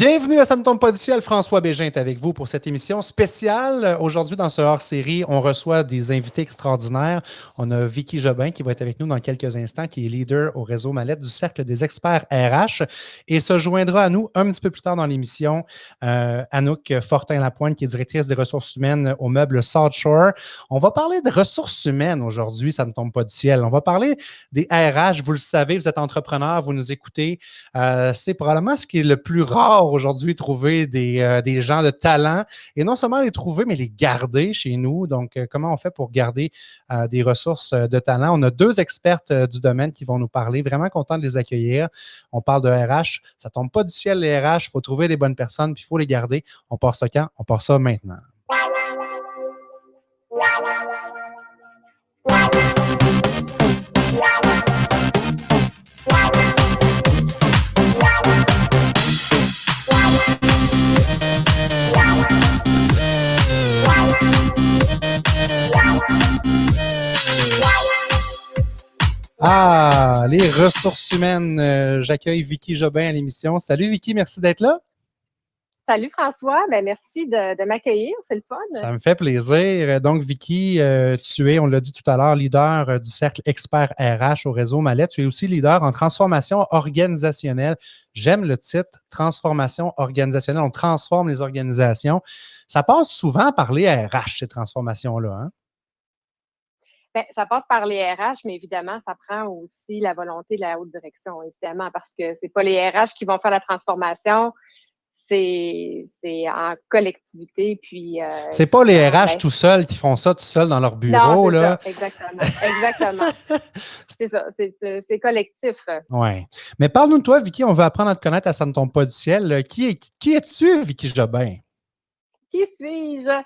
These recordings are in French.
Bienvenue à Ça ne tombe pas du ciel. François Bégin est avec vous pour cette émission spéciale. Aujourd'hui, dans ce hors-série, on reçoit des invités extraordinaires. On a Vicky Jobin qui va être avec nous dans quelques instants, qui est leader au réseau Mallette du Cercle des experts RH et se joindra à nous un petit peu plus tard dans l'émission Anouk Fortin-Lapointe, qui est directrice des ressources humaines au meuble South Shore. On va parler de ressources humaines aujourd'hui, ça ne tombe pas du ciel. On va parler des RH. Vous le savez, vous êtes entrepreneur, vous nous écoutez. C'est probablement ce qui est le plus rare aujourd'hui, trouver des gens de talent et non seulement les trouver, mais les garder chez nous. Donc, comment on fait pour garder des ressources de talent? On a deux expertes du domaine qui vont nous parler. Vraiment content de les accueillir. On parle de RH. Ça ne tombe pas du ciel, les RH. Il faut trouver des bonnes personnes, puis il faut les garder. On part ça quand? On part ça maintenant. Ah, les ressources humaines. J'accueille Vicky Jobin à l'émission. Salut Vicky, merci d'être là. Salut François, merci de m'accueillir, c'est le fun. Ça me fait plaisir. Donc Vicky, tu es, on l'a dit tout à l'heure, leader du cercle expert RH au réseau Mallette. Tu es aussi leader en transformation organisationnelle. J'aime le titre, transformation organisationnelle. On transforme les organisations. Ça passe souvent par les RH, ces transformations-là, hein? Ça passe par les RH, mais évidemment, ça prend aussi la volonté de la haute direction, évidemment, parce que c'est pas les RH qui vont faire la transformation, c'est en collectivité. Puis c'est pas les RH tout seuls qui font ça tout seuls dans leur bureau. Non, c'est là. Ça, exactement. C'est ça, c'est collectif. Oui. Mais parle-nous de toi, Vicky, on veut apprendre à te connaître à Ça ne tombe pas du ciel. Qui es-tu, Vicky Jobin? Qui suis-je?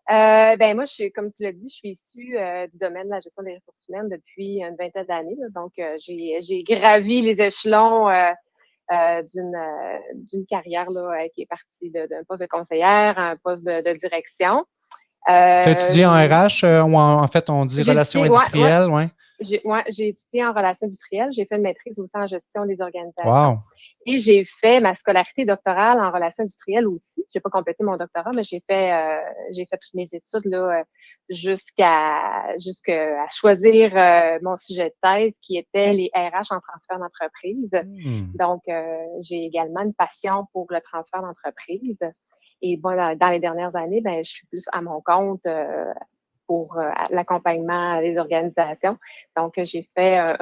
Moi, comme tu l'as dit, je suis issue du domaine de la gestion des ressources humaines depuis une vingtaine d'années. Donc, j'ai gravi les échelons d'une carrière là, qui est partie d'un poste de conseillère à un poste de direction. Tu as étudié en RH ou en fait, on dit relations industrielles? Ouais. J'ai étudié en relations industrielles. J'ai fait une maîtrise aussi en gestion des organisations. Wow. Et j'ai fait ma scolarité doctorale en relations industrielles aussi. J'ai pas complété mon doctorat, mais j'ai fait toutes mes études là jusqu'à choisir mon sujet de thèse qui était les RH en transfert d'entreprise. Donc, j'ai également une passion pour le transfert d'entreprise. Et bon, dans les dernières années, je suis plus à mon compte pour l'accompagnement des organisations. Donc, j'ai fait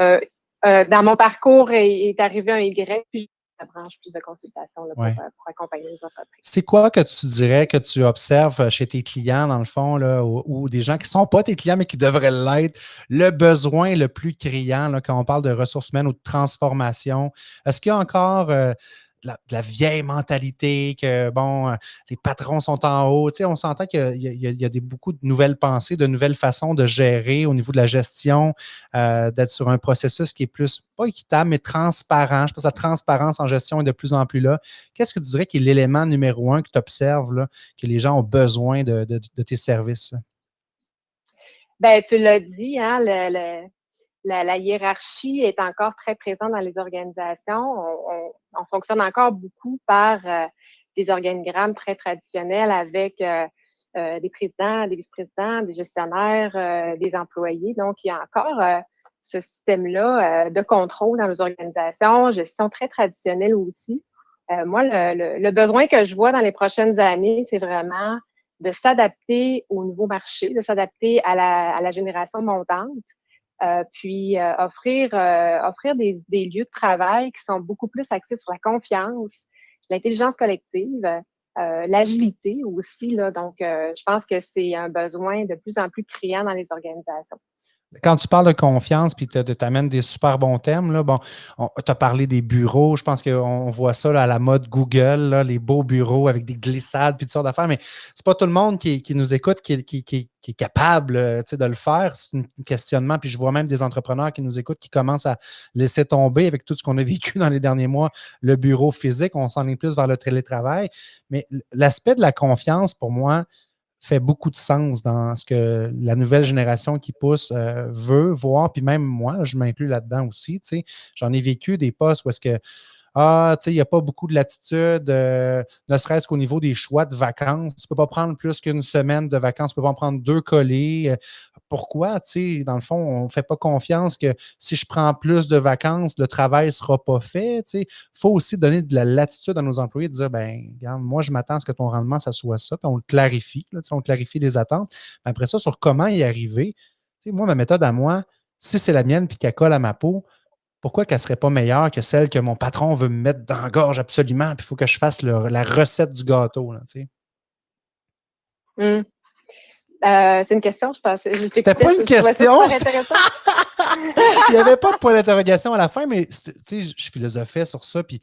dans mon parcours est arrivé un Y, puis ça branche plus de consultation là, pour accompagner les entreprises. C'est quoi que tu dirais que tu observes chez tes clients, dans le fond, là, ou des gens qui ne sont pas tes clients, mais qui devraient l'être, le besoin le plus criant là, quand on parle de ressources humaines ou de transformation? Est-ce qu'il y a encore de la vieille mentalité que, bon, les patrons sont en haut? Tu sais, on s'entend qu'il y a beaucoup de nouvelles pensées, de nouvelles façons de gérer au niveau de la gestion, d'être sur un processus qui est plus, pas équitable, mais transparent. Je pense que la transparence en gestion est de plus en plus là. Qu'est-ce que tu dirais qui est l'élément numéro un que tu observes, là, que les gens ont besoin de tes services? Tu l'as dit, hein, la hiérarchie est encore très présente dans les organisations. On fonctionne encore beaucoup par des organigrammes très traditionnels avec des présidents, des vice-présidents, des gestionnaires, des employés. Donc, il y a encore ce système-là de contrôle dans les organisations, gestion très traditionnelle aussi. Moi, le besoin que je vois dans les prochaines années, c'est vraiment de s'adapter au nouveau marché, de s'adapter à la génération montante. Puis offrir des lieux de travail qui sont beaucoup plus axés sur la confiance, l'intelligence collective, l'agilité aussi. Là, donc, je pense que c'est un besoin de plus en plus criant dans les organisations. Quand tu parles de confiance puis tu amènes des super bons thèmes, là, bon, tu as parlé des bureaux. Je pense qu'on voit ça là, à la mode Google, là, les beaux bureaux avec des glissades puis toutes sortes d'affaires, mais c'est pas tout le monde qui nous écoute qui est capable de le faire. C'est un questionnement. Puis je vois même des entrepreneurs qui nous écoutent qui commencent à laisser tomber avec tout ce qu'on a vécu dans les derniers mois, le bureau physique. On s'en est plus vers le télétravail. Mais l'aspect de la confiance, pour moi, fait beaucoup de sens dans ce que la nouvelle génération qui pousse veut voir. Puis même moi, je m'inclus là-dedans aussi. Tu sais, j'en ai vécu des postes où est-ce que Ah, tu sais, il n'y a pas beaucoup de latitude, ne serait-ce qu'au niveau des choix de vacances. Tu ne peux pas prendre plus qu'une semaine de vacances, tu ne peux pas en prendre 2 collés. Pourquoi? Tu sais, dans le fond, on ne fait pas confiance que si je prends plus de vacances, le travail ne sera pas fait. Tu sais. Il faut aussi donner de la latitude à nos employés, de dire, ben, regarde, moi, je m'attends à ce que ton rendement, ça soit ça, puis on le clarifie, là, tu sais, on clarifie les attentes. Après ça, sur comment y arriver, tu sais, moi, ma méthode à moi, si c'est la mienne puis qu'elle colle à ma peau, pourquoi qu'elle ne serait pas meilleure que celle que mon patron veut me mettre dans la gorge absolument, puis il faut que je fasse la recette du gâteau, là, tu sais. Hum. C'est une question, je pense. Je C'était t'écoutais, pas une je trouvais ça question, super intéressant. il n'y avait pas de point d'interrogation à la fin, mais tu sais, je philosophais sur ça, puis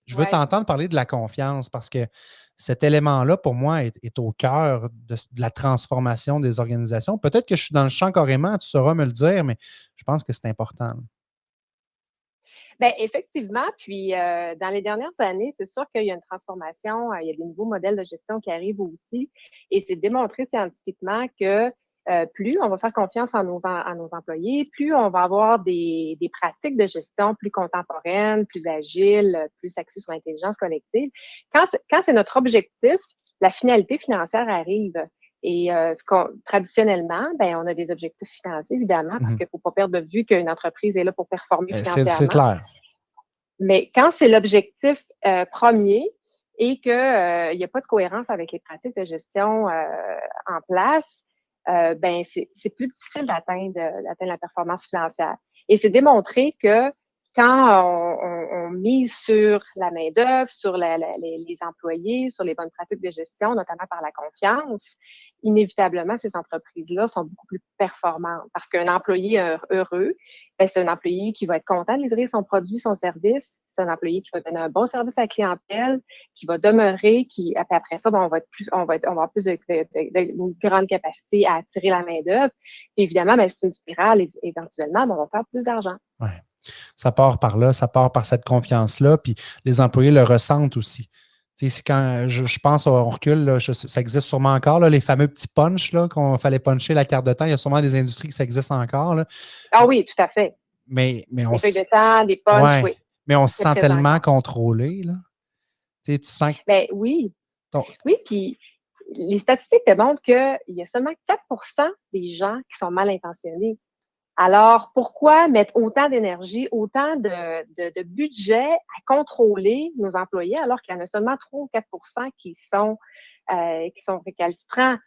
je veux Ouais. t'entendre parler de la confiance parce que cet élément-là, pour moi, est au cœur de la transformation des organisations. Peut-être que je suis dans le champ carrément, tu sauras me le dire, mais je pense que c'est important. Ben effectivement, puis dans les dernières années, c'est sûr qu'il y a une transformation, il y a des nouveaux modèles de gestion qui arrivent aussi, et c'est démontré scientifiquement que plus on va faire confiance à nos employés, plus on va avoir des pratiques de gestion plus contemporaines, plus agiles, plus axées sur l'intelligence collective. Quand c'est notre objectif, la finalité financière arrive. Et traditionnellement, ben, on a des objectifs financiers, évidemment, parce Mhm. qu'il ne faut pas perdre de vue qu'une entreprise est là pour performer C'est financièrement. clair. Mais quand c'est l'objectif premier et qu'il n'y a pas de cohérence avec les pratiques de gestion en place, ben c'est plus difficile d'atteindre la performance financière. Et c'est démontré que quand on mise sur la main-d'œuvre, sur les employés, sur les bonnes pratiques de gestion, notamment par la confiance, inévitablement, ces entreprises-là sont beaucoup plus performantes parce qu'un employé heureux, ben, c'est un employé qui va être content de livrer son produit, son service. C'est un employé qui va donner un bon service à la clientèle, qui va demeurer, après ça, ben, on va avoir plus une grande capacité à attirer la main-d'œuvre. Évidemment, ben, c'est une spirale, éventuellement, ben, on va faire plus d'argent. Ouais. Ça part par là, ça part par cette confiance-là, puis les employés le ressentent aussi. Tu sais, quand je pense, on recule, là, ça existe sûrement encore, là, les fameux petits punchs là, qu'on fallait puncher la carte de temps. Il y a sûrement des industries que ça existe encore. Là. Ah oui, tout à fait. Mais Des feuilles de temps, des punchs, ouais, oui, mais on se c'est sent présent tellement encore. contrôlé. Là. Tu sens que Ben oui, ton- oui, puis les statistiques démontrent qu'il y a seulement 4% des gens qui sont mal intentionnés. Alors, pourquoi mettre autant d'énergie, autant de budget à contrôler nos employés alors qu'il y en a seulement 3 ou 4% qui sont récalcitrants?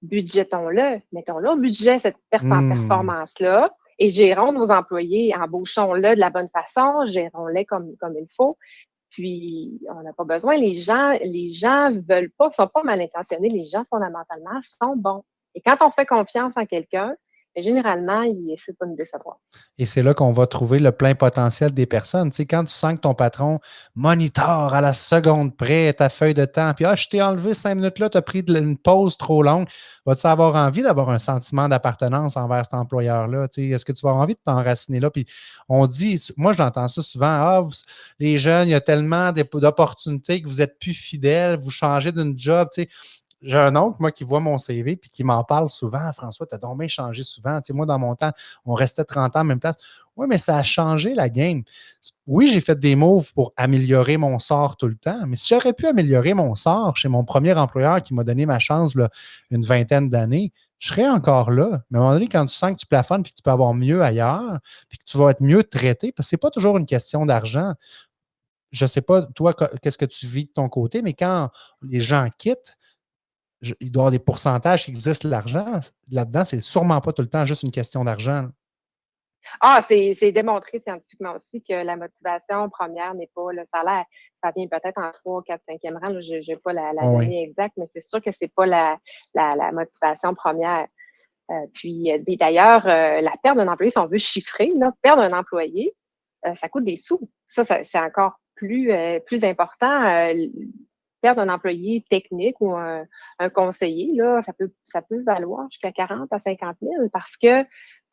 Budgetons-le, mettons-le au budget, cette perte en Hmm. performance-là, et gérons nos employés, embauchons-le de la bonne façon, gérons-les comme il faut. Puis, on n'a pas besoin. Les gens veulent pas, sont pas mal intentionnés. Les gens, fondamentalement, sont bons. Et quand on fait confiance en quelqu'un, généralement, il essaie pas de nous décevoir. Et c'est là qu'on va trouver le plein potentiel des personnes. Tu sais, quand tu sens que ton patron monitore à la seconde près ta feuille de temps, puis je t'ai enlevé 5 minutes là, tu as pris une pause trop longue, vas-tu avoir envie d'avoir un sentiment d'appartenance envers cet employeur-là? Tu sais, est-ce que tu vas avoir envie de t'enraciner là? Puis on dit, moi j'entends ça souvent, les jeunes, il y a tellement d'opportunités que vous êtes plus fidèles, vous changez d'une job. Tu sais, j'ai un oncle, moi, qui voit mon CV puis qui m'en parle souvent. François, tu as donc bien changé souvent. Tu sais, moi, dans mon temps, on restait 30 ans à la même place. Oui, mais ça a changé la game. Oui, j'ai fait des moves pour améliorer mon sort tout le temps, mais si j'aurais pu améliorer mon sort chez mon premier employeur qui m'a donné ma chance là, une vingtaine d'années, je serais encore là. Mais à un moment donné, quand tu sens que tu plafonnes puis que tu peux avoir mieux ailleurs, puis que tu vas être mieux traité, parce que ce n'est pas toujours une question d'argent. Je ne sais pas, toi, qu'est-ce que tu vis de ton côté, mais quand les gens quittent, il doit y avoir des pourcentages qui existent l'argent. Là-dedans, c'est sûrement pas tout le temps juste une question d'argent. Ah, c'est démontré scientifiquement aussi que la motivation première n'est pas le salaire. Ça vient peut-être en 3, 4, 5e rang. Je n'ai pas la Oh oui. donnée exacte, mais c'est sûr que c'est pas la motivation première. Puis d'ailleurs, la perte d'un employé, si on veut chiffrer, là, perdre un employé, ça coûte des sous. Ça c'est encore plus important. Perdre un employé technique ou un conseiller, là, ça peut valoir jusqu'à 40 à 50 000 parce que,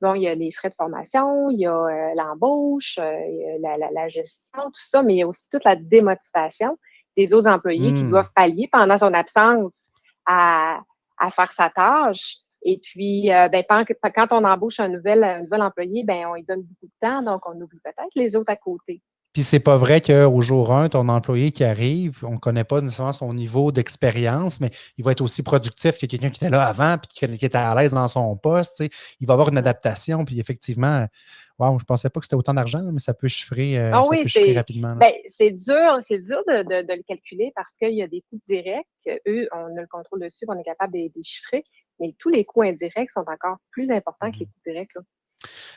bon, il y a les frais de formation, il y a l'embauche, il y a la gestion, tout ça, mais il y a aussi toute la démotivation des autres employés qui Hmm. doivent pallier pendant son absence à, à faire sa tâche. Et puis, ben, quand on embauche un nouvel employé, ben, on lui donne beaucoup de temps, donc on oublie peut-être les autres à côté. Puis c'est pas vrai qu'au jour 1, ton employé qui arrive, on ne connaît pas nécessairement son niveau d'expérience, mais il va être aussi productif que quelqu'un qui était là avant puis qui était à l'aise dans son poste. Tu sais. Il va avoir une adaptation. Puis effectivement, wow, je ne pensais pas que c'était autant d'argent, mais ça peut chiffrer, Ah ça oui, peut chiffrer rapidement. ben, c'est dur de le calculer parce qu'il y a des coûts directs. Eux, on a le contrôle dessus, on est capable de les chiffrer, mais tous les coûts indirects sont encore plus importants que les coûts directs. Là.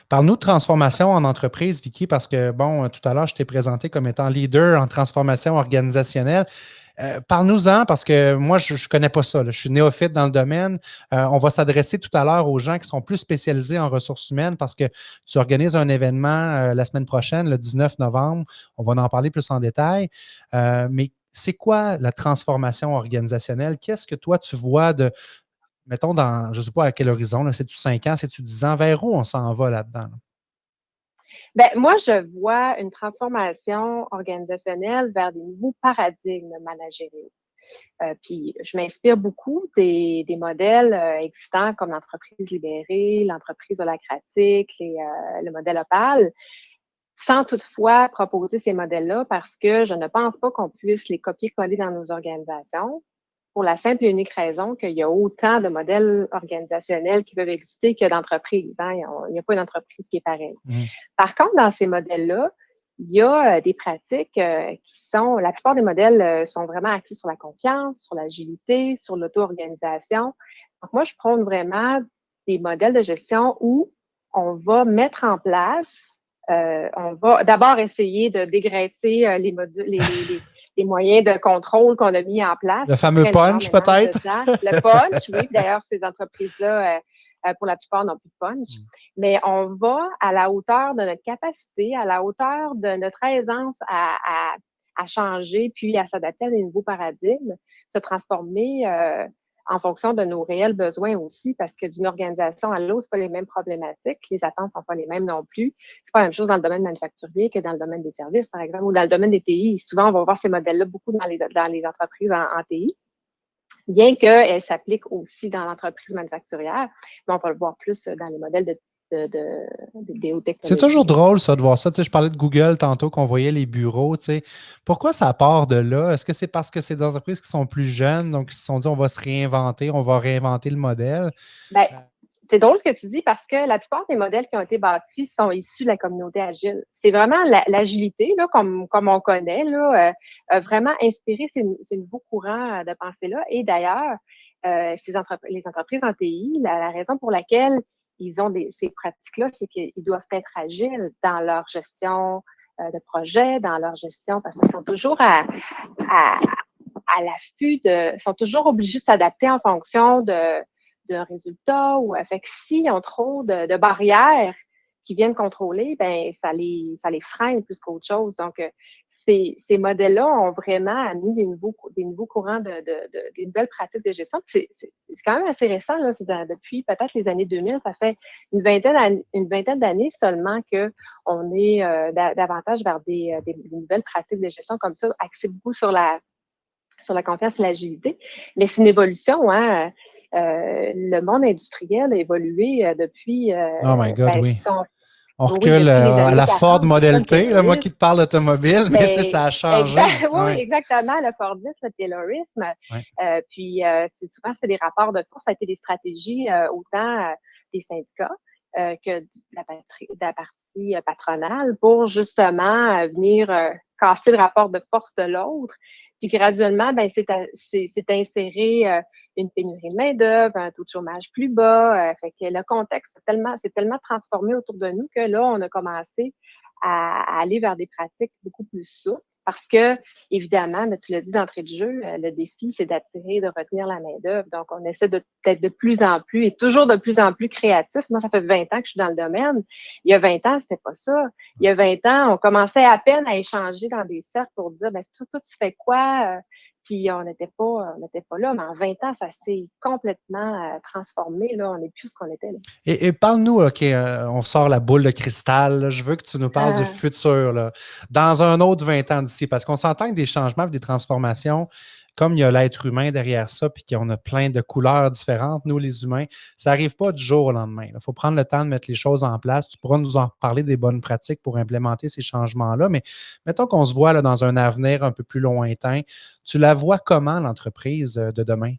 Parle-nous de transformation en entreprise, Vicky, parce que, bon, tout à l'heure, je t'ai présenté comme étant leader en transformation organisationnelle. Parle-nous-en, parce que moi, je ne connais pas ça. Là. Je suis néophyte dans le domaine. On va s'adresser tout à l'heure aux gens qui sont plus spécialisés en ressources humaines parce que tu organises un événement la semaine prochaine, le 19 novembre. On va en parler plus en détail. Mais c'est quoi la transformation organisationnelle? Qu'est-ce que toi, tu vois de, mettons, dans, je ne sais pas à quel horizon, c'est-tu 5 ans, c'est-tu 10 ans, vers où on s'en va là-dedans? Là? Ben, moi, je vois une transformation organisationnelle vers des nouveaux paradigmes managériaux. Puis, je m'inspire beaucoup des modèles existants comme l'entreprise libérée, l'entreprise holacratique, le modèle Opal, sans toutefois proposer ces modèles-là parce que je ne pense pas qu'on puisse les copier-coller dans nos organisations pour la simple et unique raison qu'il y a autant de modèles organisationnels qui peuvent exister que d'entreprises. Hein. Il n'y a pas une entreprise qui est pareille. Par contre, dans ces modèles-là, il y a des pratiques qui sont, la plupart des modèles sont vraiment axés sur la confiance, sur l'agilité, sur l'auto-organisation. Donc, moi, je prône vraiment des modèles de gestion où on va mettre en place, on va d'abord essayer de dégraisser les modules, les moyens de contrôle qu'on a mis en place. Le fameux punch, peut-être? Le punch, oui. D'ailleurs, ces entreprises-là, pour la plupart, n'ont plus de punch. Mais on va à la hauteur de notre capacité, à la hauteur de notre aisance à changer, puis à s'adapter à des nouveaux paradigmes, se transformer en fonction de nos réels besoins aussi, parce que d'une organisation à l'autre, c'est pas les mêmes problématiques, les attentes sont pas les mêmes non plus. C'est pas la même chose dans le domaine manufacturier que dans le domaine des services, par exemple, ou dans le domaine des TI. Souvent, on va voir ces modèles-là beaucoup dans les entreprises en TI, bien qu'elles s'appliquent aussi dans l'entreprise manufacturière, mais on va le voir plus dans les modèles des hautes technologies. C'est toujours drôle, ça, de voir ça. Tu sais, je parlais de Google tantôt, qu'on voyait les bureaux. Tu sais. Pourquoi ça part de là? Est-ce que c'est parce que c'est des entreprises qui sont plus jeunes, donc ils se sont dit on va se réinventer, on va réinventer le modèle? Ben, c'est drôle ce que tu dis parce que la plupart des modèles qui ont été bâtis sont issus de la communauté agile. C'est vraiment l'agilité, là, comme on connaît, là, vraiment inspiré ces nouveaux courants de pensée-là. Et d'ailleurs, les entreprises en TI, la raison pour laquelle ils ont ces pratiques-là, c'est qu'ils doivent être agiles dans leur gestion de projet, dans leur gestion, parce qu'ils sont toujours à l'affût sont toujours obligés de s'adapter en fonction de résultats ou fait que s'ils ont trop de barrières qui viennent contrôler, ben ça les freine plus qu'autre chose. Donc, ces modèles-là ont vraiment amené des nouveaux courants des nouvelles pratiques de gestion. C'est quand même assez récent, là. C'est depuis peut-être les années 2000, ça fait une vingtaine d'années seulement qu'on est davantage vers des nouvelles pratiques de gestion comme ça, axées beaucoup sur la confiance et l'agilité. Mais c'est une évolution, hein. Le monde industriel a évolué depuis. Oh my God, oui. On oui, recule à la 40, Ford Model T, là, moi qui te parle d'automobile, mais ça a changé. Oui, exactement, le Fordisme, le Taylorisme. Puis, c'est des rapports de force, ça a été des stratégies autant des syndicats que de la partie patronale pour justement venir casser le rapport de force de l'autre. Puis graduellement, ben c'est inséré une pénurie de main-d'œuvre, un taux de chômage plus bas. Fait que le contexte s'est tellement transformé autour de nous que là, on a commencé à aller vers des pratiques beaucoup plus souples. Parce que, évidemment, tu l'as dit d'entrée de jeu, le défi, c'est d'attirer et de retenir la main-d'œuvre. Donc, on essaie d'être de plus en plus et toujours de plus en plus créatif. Moi, ça fait 20 ans que je suis dans le domaine. Il y a 20 ans, c'était pas ça. Il y a 20 ans, on commençait à peine à échanger dans des cercles pour dire, ben, toi, tu fais quoi? Puis on n'était pas là, mais en 20 ans, ça s'est complètement transformé. Là, on n'est plus ce qu'on était. Là. Et parle-nous, OK, on sort la boule de cristal. Là. Je veux que tu nous parles du futur, là, dans un autre 20 ans d'ici, parce qu'on s'entend que des changements et des transformations, comme il y a l'être humain derrière ça, puis qu'on a plein de couleurs différentes, nous les humains, ça n'arrive pas du jour au lendemain. Il faut prendre le temps de mettre les choses en place. Tu pourras nous en parler des bonnes pratiques pour implémenter ces changements-là, mais mettons qu'on se voit là, dans un avenir un peu plus lointain. Tu la vois comment, l'entreprise de demain?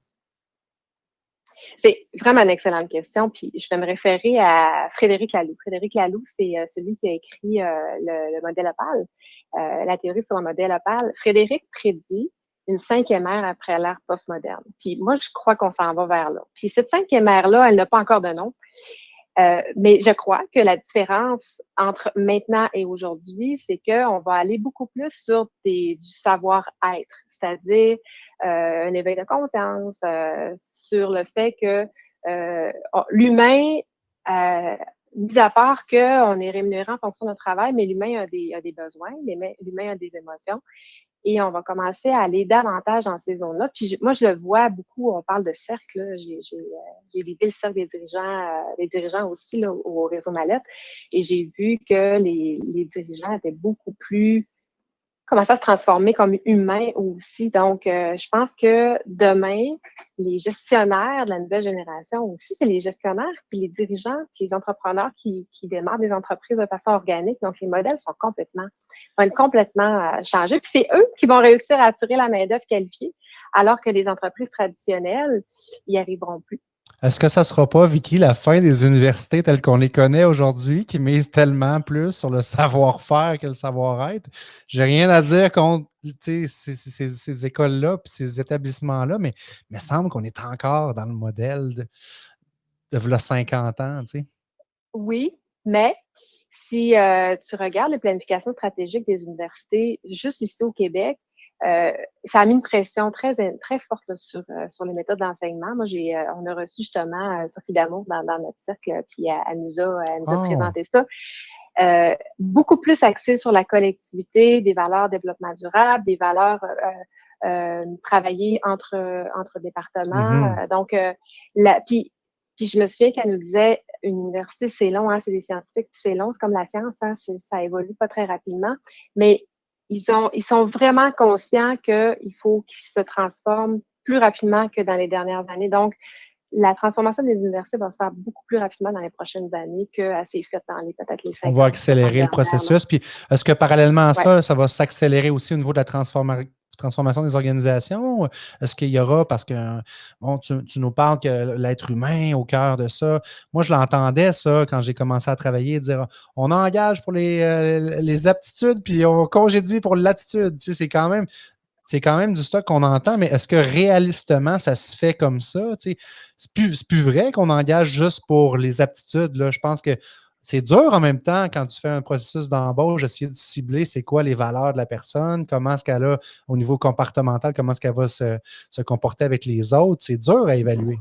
C'est vraiment une excellente question. Puis je vais me référer à Frédéric Laloux. Frédéric Laloux, c'est celui qui a écrit le modèle Opale, la théorie sur le modèle Opale. Frédéric prédit une cinquième ère après l'ère postmoderne. Puis moi, je crois qu'on s'en va vers là. Puis cette cinquième ère-là, elle n'a pas encore de nom. Mais je crois que la différence entre maintenant et aujourd'hui, c'est qu'on va aller beaucoup plus sur du savoir-être, c'est-à-dire un éveil de conscience sur le fait que l'humain, mis à part qu'on est rémunéré en fonction de notre travail, mais l'humain a des besoins, l'humain a des émotions. Et on va commencer à aller davantage dans ces zones-là. Puis moi, je le vois beaucoup, on parle de cercle. J'ai visité le cercle des dirigeants aussi là, au réseau Mallette. Et j'ai vu que les dirigeants étaient beaucoup plus commencer à se transformer comme humain aussi. Donc, je pense que demain, les gestionnaires de la nouvelle génération aussi, c'est les gestionnaires, puis les dirigeants, puis les entrepreneurs qui démarrent des entreprises de façon organique. Donc, les modèles vont être complètement changés. Puis c'est eux qui vont réussir à attirer la main-d'œuvre qualifiée, alors que les entreprises traditionnelles n'y arriveront plus. Est-ce que ça ne sera pas, Vicky, la fin des universités telles qu'on les connaît aujourd'hui, qui misent tellement plus sur le savoir-faire que le savoir-être? J'ai rien à dire contre ces écoles-là et ces établissements-là, mais il me semble qu'on est encore dans le modèle de v'là 50 ans. Tu sais. Oui, mais si tu regardes les planifications stratégiques des universités, juste ici au Québec, ça a mis une pression très forte là, sur les méthodes d'enseignement. Moi, on a reçu justement Sophie Damour dans notre cercle, puis elle nous a Oh! présenté ça. Beaucoup plus axé sur la collectivité, des valeurs développement durable, des valeurs travailler entre départements. Mhm. Puis je me souviens qu'elle nous disait, une université, c'est long, hein, c'est des scientifiques, puis c'est long, c'est comme la science, hein, ça évolue pas très rapidement. Mais ils sont vraiment conscients qu'il faut qu'ils se transforment plus rapidement que dans les dernières années. Donc, la transformation des universités va se faire beaucoup plus rapidement dans les prochaines années qu'elle s'est faite dans peut-être les On va 50, 60 accélérer le dernières. Là. processus. Puis, est-ce que parallèlement à Ouais. ça, ça va s'accélérer aussi au niveau de la transformation des organisations? Est-ce qu'il y aura, parce que bon, tu nous parles que l'être humain au cœur de ça. Moi, je l'entendais, ça, quand j'ai commencé à travailler, dire on engage pour les aptitudes, puis on congédie pour l'attitude. Tu sais, c'est quand même du stock qu'on entend, mais est-ce que réalistement, ça se fait comme ça? Tu sais, c'est plus vrai qu'on engage juste pour les aptitudes. Là. Je pense que c'est dur en même temps quand tu fais un processus d'embauche, d'essayer de cibler c'est quoi les valeurs de la personne, comment est-ce qu'elle a au niveau comportemental, comment est-ce qu'elle va se comporter avec les autres. C'est dur à évaluer.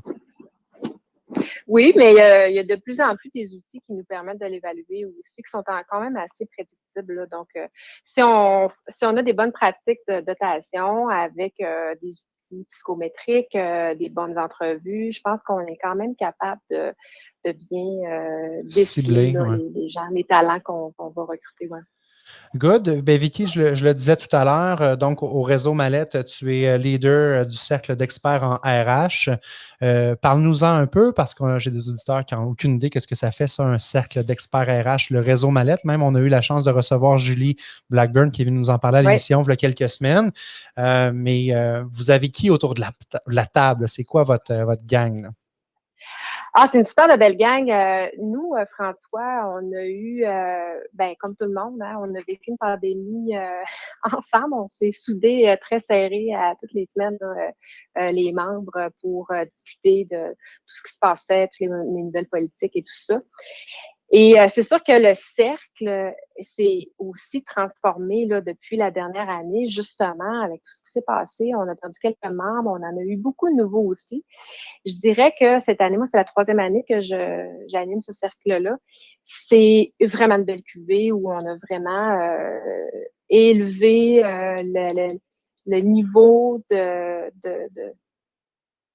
Oui, mais il y a de plus en plus des outils qui nous permettent de l'évaluer aussi, qui sont quand même assez prédictibles. Là. Donc, si on a des bonnes pratiques de dotation avec des outils psychométriques, des bonnes entrevues, je pense qu'on est quand même capable de bien déceler Cibler, là, ouais. les gens, les talents qu'on va recruter. Ouais. Good. Ben, Vicky, je le disais tout à l'heure, donc au réseau Mallette, tu es leader du cercle d'experts en RH. Parle-nous-en un peu parce que j'ai des auditeurs qui n'ont aucune idée qu'est-ce que ça fait, ça, un cercle d'experts RH, le réseau Mallette. Même, on a eu la chance de recevoir Julie Blackburn qui est venue nous en parler à Ouais. l'émission il y a quelques semaines. Mais vous avez qui autour de la table? C'est quoi votre gang? Là? Ah, c'est une super de belle gang. Nous, François, on a eu, ben, comme tout le monde, hein, on a vécu une pandémie ensemble. On s'est soudés très serrés à toutes les semaines, là, les membres, pour discuter de tout ce qui se passait, toutes les nouvelles politiques et tout ça. Et c'est sûr que le cercle s'est aussi transformé là, depuis la dernière année, justement, avec tout ce qui s'est passé. On a perdu quelques membres, on en a eu beaucoup de nouveaux aussi. Je dirais que cette année, moi, c'est la troisième année que j'anime ce cercle-là. C'est vraiment une belle cuvée où on a vraiment élevé le niveau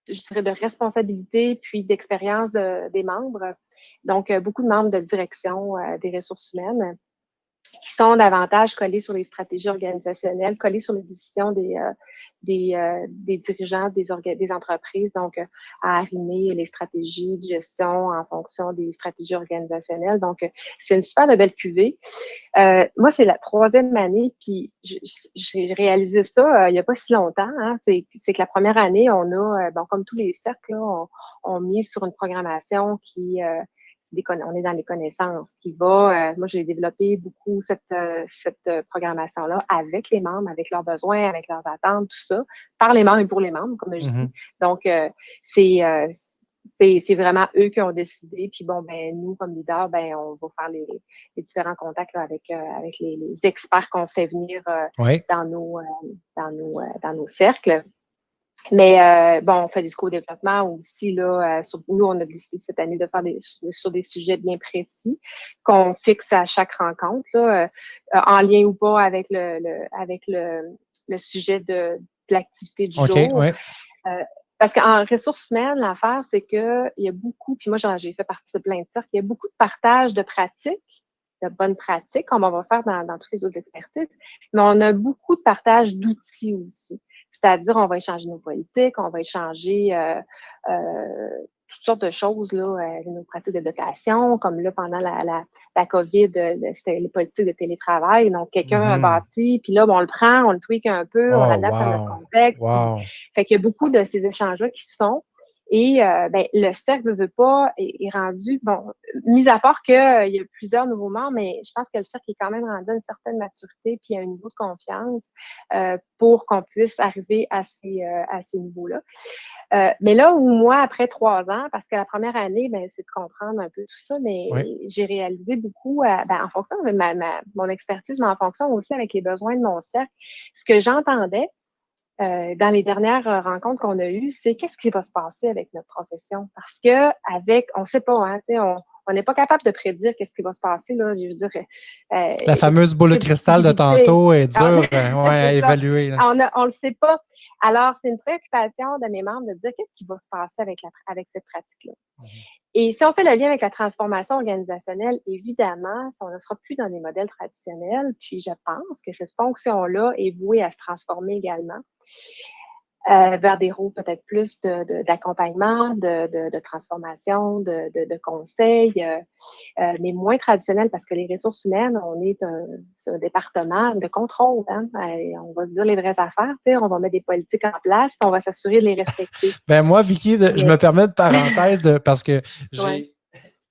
je dirais, de responsabilité puis d'expérience des membres. Donc, beaucoup de membres de direction des ressources humaines. qui sont davantage collés sur les stratégies organisationnelles, collés sur les décisions des dirigeants des entreprises, donc à arrimer les stratégies de gestion en fonction des stratégies organisationnelles. Donc, c'est une super belle cuvée. Moi, c'est la 3e année, puis j'ai réalisé ça il n'y a pas si longtemps. Hein. C'est que la première année, on a, comme tous les cercles, là, on mise sur une programmation qui on est dans les connaissances, qui va, moi j'ai développé beaucoup cette programmation-là avec les membres, avec leurs besoins, avec leurs attentes, tout ça, par les membres et pour les membres, comme je dis. Donc, c'est vraiment eux qui ont décidé. Puis bon, nous, comme leaders, on va faire les différents contacts là, avec les experts qu'on fait venir dans nos cercles. Mais on fait du co-développement aussi. Là, nous, on a décidé cette année de faire sur des sujets bien précis qu'on fixe à chaque rencontre, là, en lien ou pas avec le sujet de l'activité du jour. Ouais. Parce qu'en ressources humaines, l'affaire, c'est qu'il y a beaucoup, puis moi, j'ai fait partie de plein de cercles, il y a beaucoup de partage de pratiques, de bonnes pratiques, comme on va faire dans toutes les autres expertises, mais on a beaucoup de partage d'outils aussi. C'est-à-dire, on va échanger nos politiques, on va échanger toutes sortes de choses, là, nos pratiques de dotation, comme là, pendant la COVID, c'était les politiques de télétravail. Donc, quelqu'un a bâti, puis là, on le prend, on le tweak un peu, on l'adapte à notre contexte. Fait qu'il y a beaucoup de ces échanges-là qui se font. Et le cercle veut pas est rendu, mis à part qu'il y a plusieurs nouveaux membres, mais je pense que le cercle est quand même rendu à une certaine maturité puis à un niveau de confiance pour qu'on puisse arriver à ces niveaux-là. Mais là où moi, après 3 ans, parce que la première année, c'est de comprendre un peu tout ça, mais j'ai réalisé beaucoup en fonction de mon expertise, mais en fonction aussi avec les besoins de mon cercle. Ce que j'entendais, dans les dernières rencontres qu'on a eues, c'est qu'est-ce qui va se passer avec notre profession? Parce que on ne sait pas, hein, on n'est pas capable de prédire qu'est-ce qui va se passer, là. Je veux dire, la fameuse boule de cristal de tantôt est dure à évaluer. Là. On le sait pas. Alors, c'est une préoccupation de mes membres de dire qu'est-ce qui va se passer avec cette pratique-là. Et si on fait le lien avec la transformation organisationnelle, évidemment, on ne sera plus dans des modèles traditionnels. Puis, je pense que cette fonction-là est vouée à se transformer également vers des rôles peut-être plus d'accompagnement, de transformation, de conseil, mais moins traditionnels parce que les ressources humaines, on est un département de contrôle. Hein? On va se dire les vraies affaires, on va mettre des politiques en place, on va s'assurer de les respecter. Moi, Vicky, je me permets de parenthèse parce que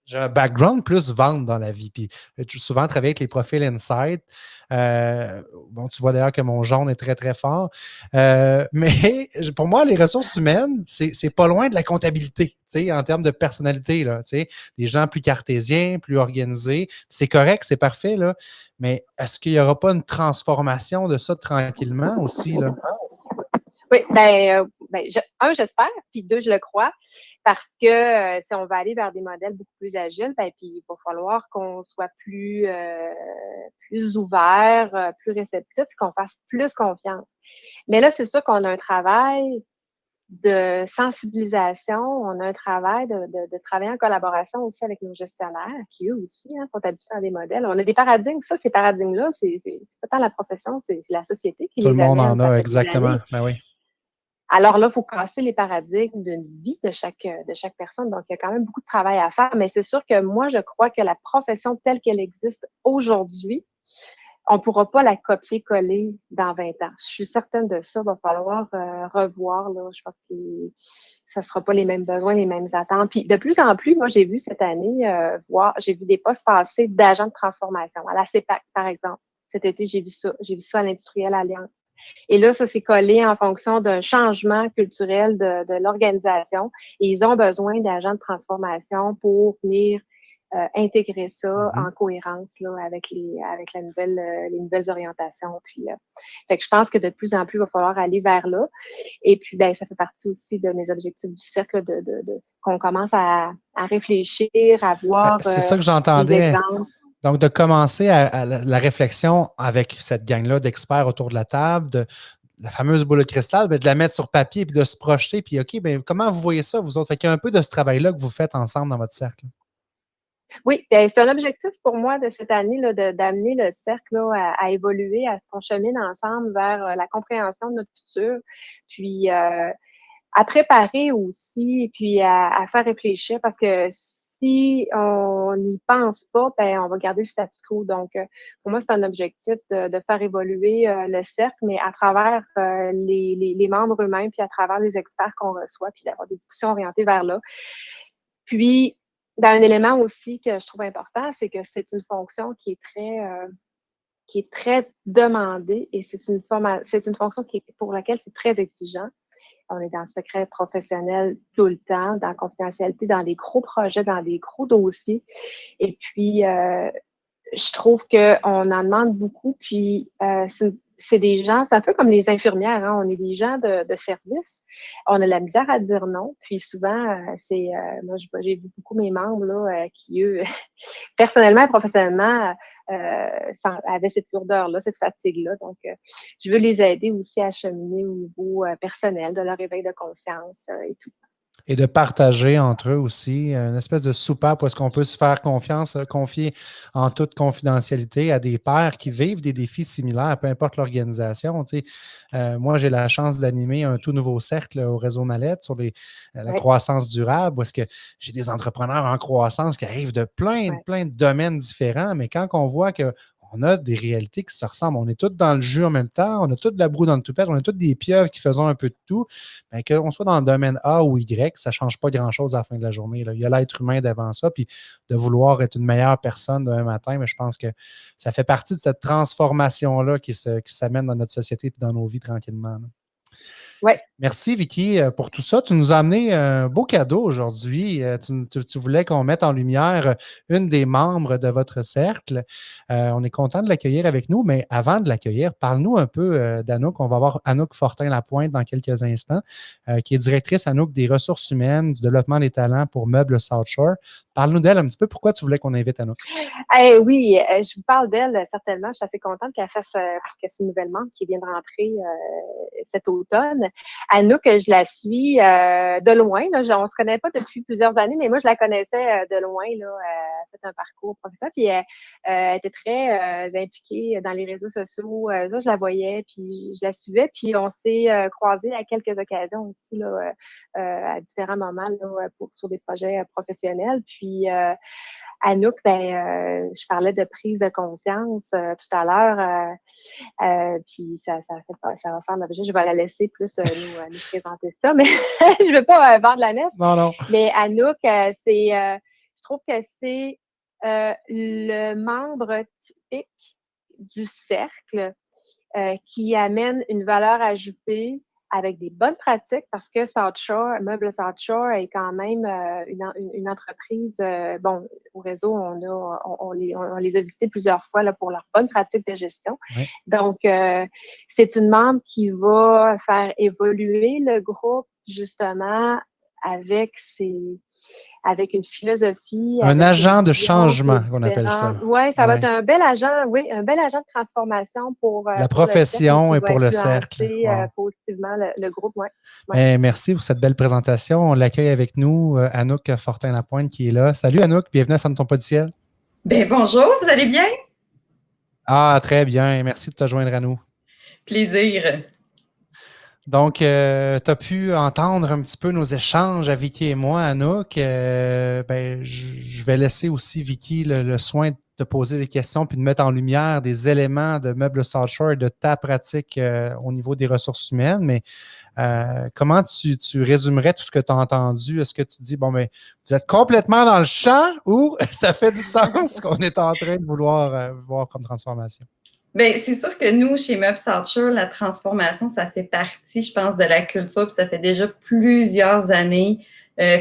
j'ai un background plus vente dans la vie. Puis j'ai souvent travaillé avec les profils Insight. Tu vois d'ailleurs que mon jaune est très, très fort. Mais pour moi, les ressources humaines, c'est pas loin de la comptabilité, en termes de personnalité. Là, des gens plus cartésiens, plus organisés. C'est correct, c'est parfait. Là, mais est-ce qu'il n'y aura pas une transformation de ça tranquillement aussi? Là? Oui, j'espère, puis 2, je le crois. Parce que si on va aller vers des modèles beaucoup plus agiles, puis il va falloir qu'on soit plus ouvert, plus réceptif, qu'on fasse plus confiance. Mais là, c'est sûr qu'on a un travail de sensibilisation, on a un travail de travailler en collaboration aussi avec nos gestionnaires, qui eux aussi sont habitués à des modèles. On a des paradigmes, ça, ces paradigmes-là, c'est pas tant la profession, c'est la société qui Tout les le monde amène. en a, exactement. Ben oui. Alors là, il faut casser les paradigmes d'une vie de chaque personne. Donc, il y a quand même beaucoup de travail à faire. Mais c'est sûr que moi, je crois que la profession telle qu'elle existe aujourd'hui, on ne pourra pas la copier-coller dans 20 ans. Je suis certaine de ça. Il va falloir revoir. Là, je pense que ça ne sera pas les mêmes besoins, les mêmes attentes. Puis de plus en plus, moi, j'ai vu cette année, j'ai vu des postes passer d'agents de transformation. À la CEPAC, par exemple. Cet été, j'ai vu ça. J'ai vu ça à l'Industriel Alliance. Et là, ça s'est collé en fonction d'un changement culturel de l'organisation. Et ils ont besoin d'agents de transformation pour venir intégrer ça en cohérence là, avec les nouvelles orientations. Puis, fait que je pense que de plus en plus, il va falloir aller vers là. Et puis, ça fait partie aussi de mes objectifs du cercle qu'on commence à réfléchir, à voir c'est ça que j'entendais. Donc, de commencer à la réflexion avec cette gang-là d'experts autour de la table, de la fameuse boule de cristal, de la mettre sur papier et de se projeter. Puis, OK, comment vous voyez ça, vous autres? Fait qu'il y a un peu de ce travail-là que vous faites ensemble dans votre cercle. Oui, bien, c'est un objectif pour moi de cette année là, d'amener le cercle là, à évoluer, à ce qu'on chemine ensemble vers la compréhension de notre futur, puis à préparer aussi, et puis à faire réfléchir, parce que si on n'y pense pas, ben on va garder le statu quo. Donc, pour moi, c'est un objectif de faire évoluer le cercle, mais à travers les membres eux-mêmes, puis à travers les experts qu'on reçoit, puis d'avoir des discussions orientées vers là. Puis, ben, un élément aussi que je trouve important, c'est que c'est une fonction qui est très demandée, et c'est une fonction pour laquelle c'est très exigeant. On est dans le secret professionnel tout le temps, dans la confidentialité, dans des gros projets, dans des gros dossiers. Et puis, je trouve qu'on en demande beaucoup. Puis, c'est des gens, c'est un peu comme les infirmières, hein, on est des gens de service. On a de la misère à dire non. Puis souvent, moi, j'ai vu beaucoup mes membres là, qui, eux, personnellement et professionnellement, avaient cette lourdeur-là, cette fatigue-là. Donc, je veux les aider aussi à cheminer au niveau personnel, de leur éveil de conscience et tout. Et de partager entre eux aussi une espèce de soupape où est-ce qu'on peut se faire confier en toute confidentialité à des pairs qui vivent des défis similaires, peu importe l'organisation. Tu sais, moi, j'ai la chance d'animer un tout nouveau cercle au réseau Mallette sur la Ouais, croissance durable, où est-ce que j'ai des entrepreneurs en croissance qui arrivent de ouais. plein de domaines différents, mais quand on voit que on a des réalités qui se ressemblent. On est tous dans le jus en même temps, on a toute la broue dans le toupette, on a tous des pieuvres qui faisons un peu de tout. Ben, qu'on soit dans le domaine A ou Y, ça ne change pas grand-chose à la fin de la journée. Là. Il y a l'être humain devant ça, puis de vouloir être une meilleure personne demain matin, mais je pense que ça fait partie de cette transformation-là qui s'amène dans notre société et dans nos vies tranquillement. Là. Ouais. Merci, Vicky, pour tout ça. Tu nous as amené un beau cadeau aujourd'hui. Tu voulais qu'on mette en lumière une des membres de votre cercle. On est content de l'accueillir avec nous, mais avant de l'accueillir, parle-nous un peu d'Anouk. On va voir Anouk Fortin-Lapointe dans quelques instants, qui est directrice Anouk des ressources humaines, du développement des talents pour Meubles South Shore. Parle-nous d'elle un petit peu. Pourquoi tu voulais qu'on invite Anouk? Oui, je vous parle d'elle certainement. Je suis assez contente qu'elle fasse, parce que c'est une nouvelle membre qui vient de rentrer cet automne. Anouk, je la suis de loin. Là, on se connaît pas depuis plusieurs années, mais moi, je la connaissais de loin. Là, elle a fait un parcours professionnel, puis elle était très impliquée dans les réseaux sociaux. Là, je la voyais, puis je la suivais, puis on s'est croisés à quelques occasions aussi, là, à différents moments là, sur des projets professionnels. Puis Anouk, je parlais de prise de conscience tout à l'heure, puis ça va faire l'objet. Je vais la laisser plus nous présenter ça, mais je ne veux pas vendre la messe. Non, non. Mais Anouk, je trouve que c'est le membre typique du cercle qui amène une valeur ajoutée avec des bonnes pratiques, parce que South Shore, Meubles South Shore est quand même une entreprise, bon, au réseau, on les a visités plusieurs fois là, pour leurs bonnes pratiques de gestion. Oui. Donc, c'est une membre qui va faire évoluer le groupe justement avec avec une philosophie, Un avec une agent de vision qui changement, est qu'on appelle différente. ça. Oui, ça va être Ouais. un bel agent, oui, un bel agent de transformation La pour le cercle, et profession qui et va pour le cercle. influencer Wow. positivement le groupe. Ouais. Ouais. Ben, merci pour cette belle présentation. On l'accueille avec nous, Anouk Fortin-Lapointe qui est là. Salut Anouk, bienvenue à Centre ton pas du ciel. Ben bonjour, vous allez bien? Ah, très bien. Merci de te joindre à nous. Plaisir. Donc, tu as pu entendre un petit peu nos échanges à Vicky et moi, Anouk. Je vais laisser aussi Vicky le soin de te poser des questions puis de mettre en lumière des éléments de Meubles South Shore et de ta pratique au niveau des ressources humaines. Mais comment tu résumerais tout ce que tu as entendu? Est-ce que tu dis, bon, ben, vous êtes complètement dans le champ ou ça fait du sens qu'on est en train de vouloir voir comme transformation? Bien, c'est sûr que nous, chez Meubles South Shore, la transformation, ça fait partie, je pense, de la culture, puis ça fait déjà plusieurs années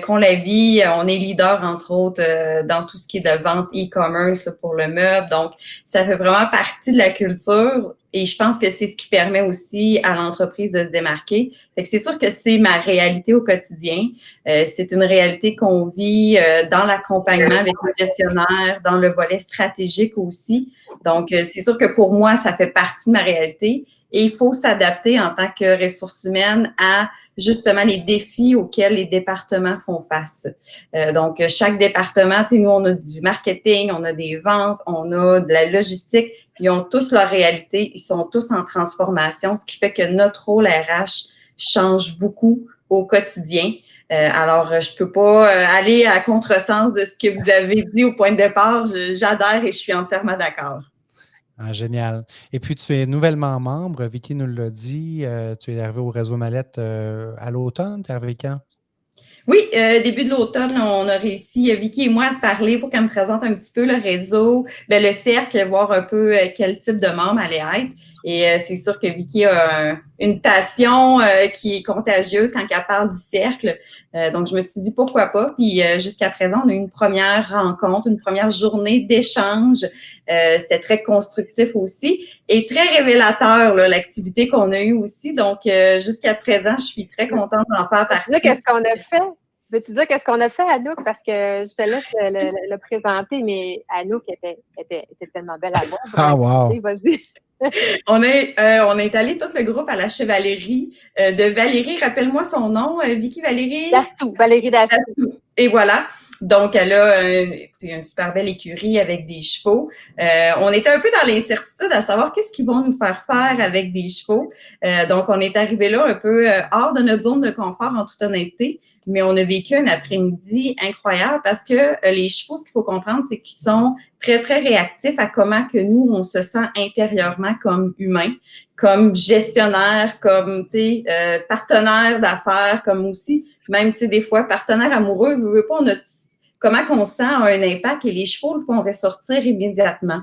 qu'on la vit. On est leader, entre autres, dans tout ce qui est de vente e-commerce pour le meuble. Donc, ça fait vraiment partie de la culture et je pense que c'est ce qui permet aussi à l'entreprise de se démarquer. Fait que c'est sûr que c'est ma réalité au quotidien. C'est une réalité qu'on vit dans l'accompagnement avec les gestionnaires, dans le volet stratégique aussi. Donc, c'est sûr que pour moi, ça fait partie de ma réalité. et il faut s'adapter en tant que ressources humaines à justement les défis auxquels les départements font face. Donc, chaque département, tu sais, nous, on a du marketing, on a des ventes, on a de la logistique. Ils ont tous leur réalité, ils sont tous en transformation, ce qui fait que notre rôle RH change beaucoup au quotidien. Alors, je peux pas aller à contresens de ce que vous avez dit au point de départ. J'adhère et je suis entièrement d'accord. Ah, génial. Et puis, tu es nouvellement membre. Vicky nous l'a dit. Tu es arrivé au Réseau Mallette à l'automne. Tu es arrivé quand? Oui, début de l'automne, on a réussi, Vicky et moi, à se parler pour qu'elle me présente un petit peu le réseau, le cercle, voir un peu quel type de membre allait être. Et c'est sûr que Vicky a une passion qui est contagieuse quand elle parle du cercle. Donc, je me suis dit pourquoi pas. Puis jusqu'à présent, on a eu une première rencontre, une première journée d'échange. C'était très constructif aussi et très révélateur, là, l'activité qu'on a eue aussi. Donc, jusqu'à présent, je suis très contente d'en faire partie. Qu'est-ce qu'on a fait? Veux-tu dire qu'est-ce qu'on a fait, Anouk? Parce que je te laisse le présenter, mais Anouk était tellement belle à voir. Ah, wow! Vas-y. On est allé tout le groupe à la chevalerie de Valérie. Rappelle-moi son nom, Vicky Valérie. Valérie Dastou. Et voilà. Donc, elle a une super belle écurie avec des chevaux. On était un peu dans l'incertitude à savoir qu'est-ce qu'ils vont nous faire faire avec des chevaux. Donc, on est arrivé là un peu hors de notre zone de confort, en toute honnêteté, mais on a vécu un après-midi incroyable parce que les chevaux, ce qu'il faut comprendre, c'est qu'ils sont très, très réactifs à comment que nous, on se sent intérieurement comme humains, comme gestionnaires, comme, tu sais, partenaires d'affaires, comme aussi même, tu sais, des fois, partenaire amoureux, veut pas, comment qu'on sent a un impact et les chevaux le font ressortir immédiatement.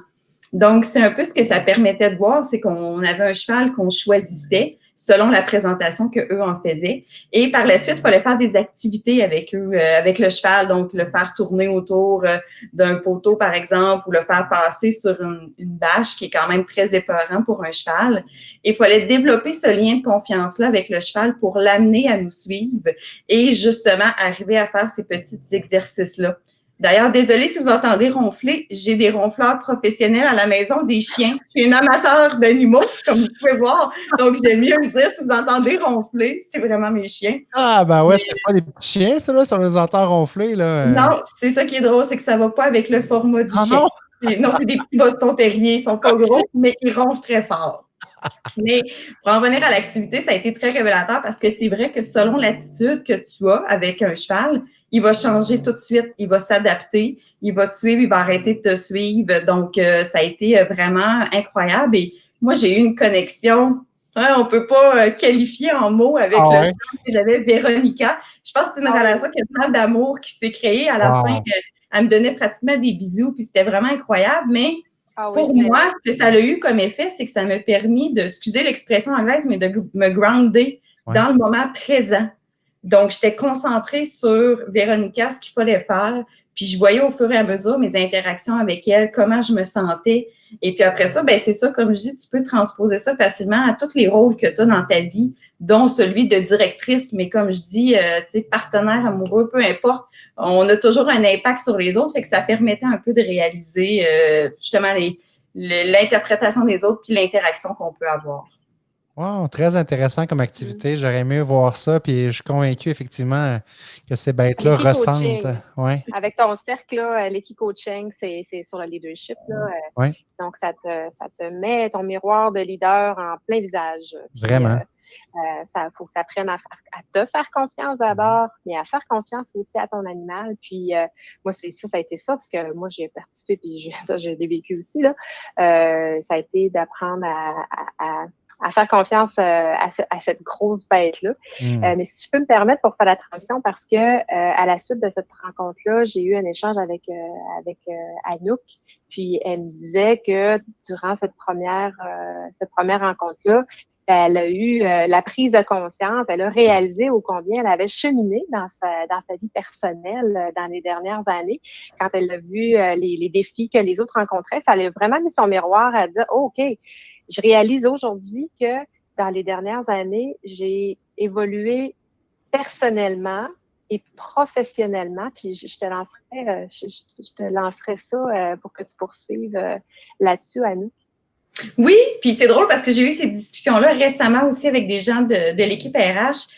Donc, c'est un peu ce que ça permettait de voir, c'est qu'on avait un cheval qu'on choisissait selon la présentation qu'eux en faisaient. Et par la suite, il fallait faire des activités avec eux, avec le cheval, donc le faire tourner autour d'un poteau, par exemple, ou le faire passer sur une bâche qui est quand même très épeurant pour un cheval. Et il fallait développer ce lien de confiance-là avec le cheval pour l'amener à nous suivre et justement arriver à faire ces petits exercices-là. D'ailleurs, désolée si vous entendez ronfler, j'ai des ronfleurs professionnels à la maison, des chiens. Je suis une amateur d'animaux, comme vous pouvez voir. Donc, j'aime mieux me dire si vous entendez ronfler, c'est vraiment mes chiens. Ah, ben ouais, c'est pas des petits chiens, ça, là, sur les entend ronfler, là. Non, c'est ça qui est drôle, c'est que ça va pas avec le format du Ah chien. non! Non, c'est des petits Boston terriers, ils sont pas gros, mais ils ronflent très fort. Mais pour en revenir à l'activité, ça a été très révélateur parce que c'est vrai que selon l'attitude que tu as avec un cheval, il va changer tout de suite, il va s'adapter, il va te suivre, il va arrêter de te suivre. Donc, ça a été vraiment incroyable. Et moi, j'ai eu une connexion, hein, on peut pas qualifier en mots avec le cheval que j'avais, Véronica. Je pense que c'est une relation quasiment d'amour qui s'est créée. À la fin, elle me donnait pratiquement des bisous, puis c'était vraiment incroyable. Mais pour moi, ce que ça a eu comme effet, c'est que ça m'a permis de, excusez l'expression anglaise, mais de me grounder dans le moment présent. Donc, j'étais concentrée sur Véronica, ce qu'il fallait faire. Puis, je voyais au fur et à mesure mes interactions avec elle, comment je me sentais. Et puis après ça, ben c'est ça, comme je dis, tu peux transposer ça facilement à tous les rôles que tu as dans ta vie, dont celui de directrice. Mais comme je dis, tu sais, partenaire amoureux, peu importe, on a toujours un impact sur les autres, fait que ça permettait un peu de réaliser justement l'interprétation des autres puis l'interaction qu'on peut avoir. Wow, très intéressant comme activité. J'aurais aimé voir ça, puis je suis convaincu effectivement que ces bêtes-là ressentent. Ouais. Avec ton cercle, l'équi-coaching, c'est sur le leadership. Là, donc, ça te met ton miroir de leader en plein visage. Puis, vraiment. Ça faut que tu apprennes à te faire confiance d'abord, mais à faire confiance aussi à ton animal. Puis moi, ça a été ça, parce que moi, j'ai participé, puis j'ai vécu aussi. Là. Ça a été d'apprendre à faire confiance à cette grosse bête-là. Mais si je peux me permettre pour faire la transition, parce que à la suite de cette rencontre-là, j'ai eu un échange avec Anouk, puis elle me disait que durant cette première rencontre-là, elle a eu la prise de conscience, elle a réalisé ô combien elle avait cheminé dans sa vie personnelle dans les dernières années. Quand elle a vu les défis que les autres rencontraient, ça l'a vraiment mis son miroir à dire oh, OK, je réalise aujourd'hui que dans les dernières années, j'ai évolué personnellement et professionnellement. Puis je te lancerai ça pour que tu poursuives là-dessus, Anouk. Oui, puis c'est drôle parce que j'ai eu ces discussions-là récemment aussi avec des gens de l'équipe RH.